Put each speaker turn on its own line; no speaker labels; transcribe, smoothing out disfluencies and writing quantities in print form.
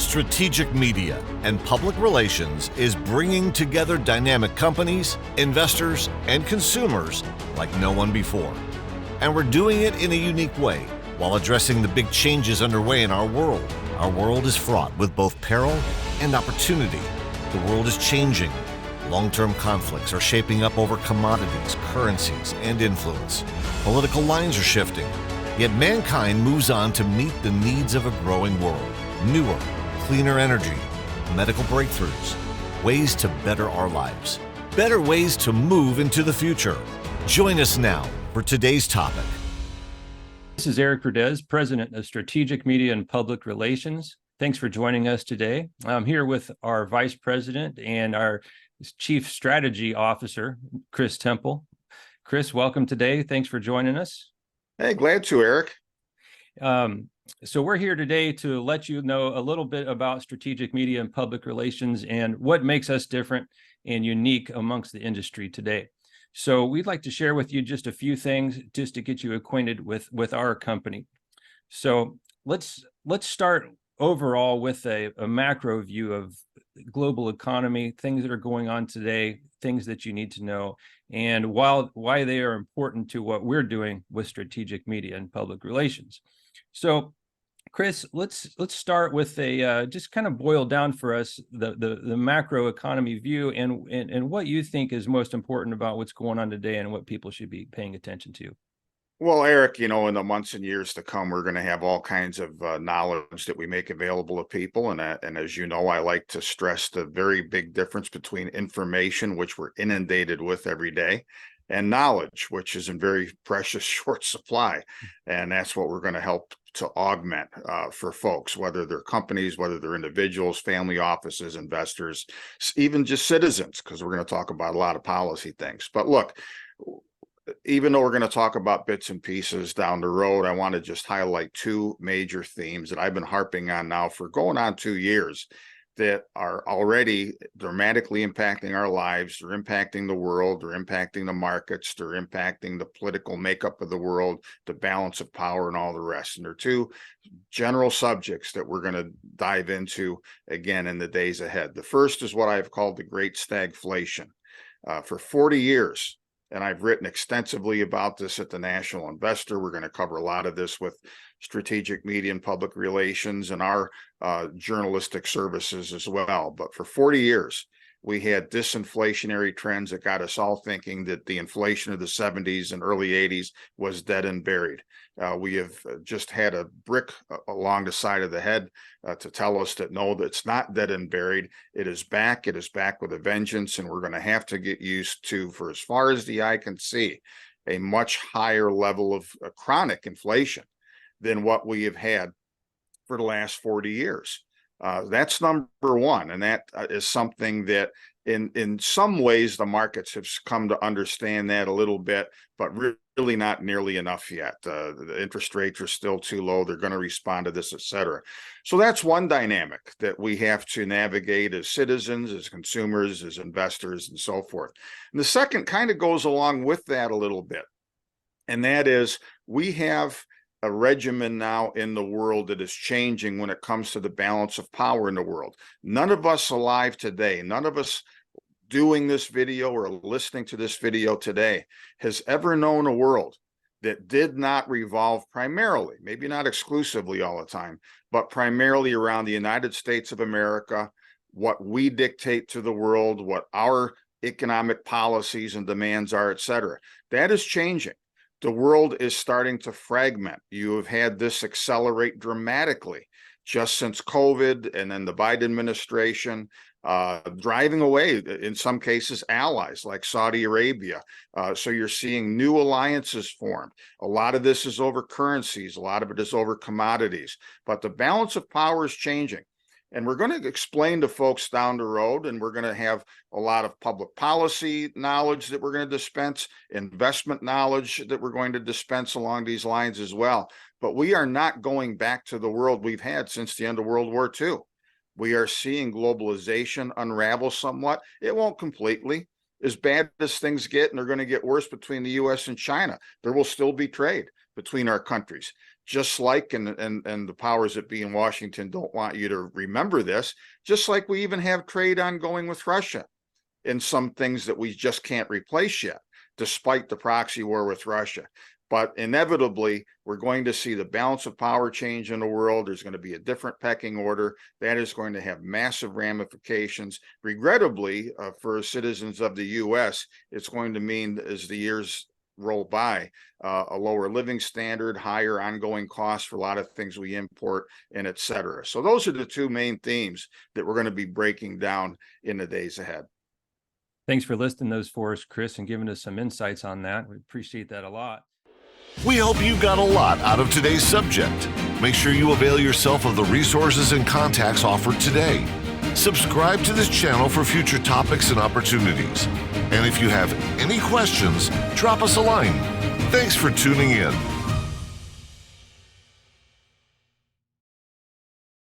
Strategic media and public relations is bringing together dynamic companies, investors, and consumers like no one before. And we're doing it in a unique way while addressing the big changes underway in our world. Our world is fraught with both peril and opportunity. The world is changing. Long-term conflicts are shaping up over commodities, currencies, and influence. Political lines are shifting. Yet mankind moves on to meet the needs of a growing world. Newer, cleaner energy, medical breakthroughs, ways to better our lives, better ways to move into the future. Join us now for today's topic.
This is Eric Radez, President of Strategic Media and Public Relations. Thanks for joining us today. I'm here with our Vice President and our Chief Strategy Officer, Chris Temple. Chris, welcome today. Thanks for joining us.
Hey, glad to, Eric.
So we're here today to let you know a little bit about strategic media and public relations and what makes us different and unique amongst the industry today. So we'd like to share with you just a few things just to get you acquainted with our company. So let's start overall with a macro view of global economy, things that are going on today, things that you need to know, and why they are important to what we're doing with strategic media and public relations. So Chris, let's start with a just kind of boil down for us the macro economy view and what you think is most important about what's going on today and what people should be paying attention to.
Well, Eric, in the months and years to come, we're going to have all kinds of knowledge that we make available to people. And as you know, I like to stress the very big difference between information, which we're inundated with every day, and knowledge, which is in very precious short supply. And that's what we're going to help to augment for folks, whether they're companies, whether they're individuals, family offices, investors, even just citizens, because we're going to talk about a lot of policy things. But look, even though we're going to talk about bits and pieces down the road, I want to just highlight two major themes that I've been harping on now for going on 2 years that are already dramatically impacting our lives. They're impacting the world, they're impacting the markets, they're impacting the political makeup of the world, the balance of power, and all the rest. And they're two general subjects that we're going to dive into again in the days ahead. The first is what I've called the Great Stagflation. For 40 years, and I've written extensively about this at the National Investor. We're going to cover a lot of this with strategic media and public relations and our journalistic services as well. But for 40 years, we had disinflationary trends that got us all thinking that the inflation of the 70s and early 80s was dead and buried. We have just had a brick along the side of the head to tell us that no, that's not dead and buried. It is back. It is back with a vengeance, and we're going to have to get used to, for as far as the eye can see, a much higher level of chronic inflation than what we have had for the last 40 years. That's number one, and that is something that in some ways the markets have come to understand that a little bit, but really not nearly enough yet. The interest rates are still too low. They're going to respond to this, et cetera. So that's one dynamic that we have to navigate as citizens, as consumers, as investors, and so forth. And the second kind of goes along with that a little bit, and that is we have a regimen now in the world that is changing when it comes to the balance of power in the world. None of us alive today, none of us doing this video or listening to this video today has ever known a world that did not revolve primarily, maybe not exclusively all the time, but primarily around the United States of America, what we dictate to the world, what our economic policies and demands are, et cetera. That is changing. The world is starting to fragment. You have had this accelerate dramatically just since COVID and then the Biden administration driving away, in some cases, allies like Saudi Arabia. So you're seeing new alliances formed. A lot of this is over currencies. A lot of it is over commodities. But the balance of power is changing. And we're going to explain to folks down the road, and we're going to have a lot of public policy knowledge that we're going to dispense, investment knowledge that we're going to dispense along these lines as well. But we are not going back to the world we've had since the end of World War II. We are seeing globalization unravel somewhat. It won't completely. As bad as things get, and they're going to get worse between the U.S. and China, there will still be trade between our countries. just like, and the powers that be in Washington don't want you to remember this, just like we even have trade ongoing with Russia in some things that we just can't replace yet, despite the proxy war with Russia. But inevitably, we're going to see the balance of power change in the world. There's going to be a different pecking order. That is going to have massive ramifications. Regrettably, for citizens of the U.S., it's going to mean, as the years roll by, a lower living standard, higher ongoing costs for a lot of things we import, and et cetera. So those are the two main themes that we're going to be breaking down in the days ahead.
Thanks for listing those for us, Chris, and giving us some insights on that. We appreciate that a lot.
We hope you got a lot out of today's subject. Make sure you avail yourself of the resources and contacts offered today. Subscribe to this channel for future topics and opportunities. And if you have any questions, drop us a line. Thanks for tuning in.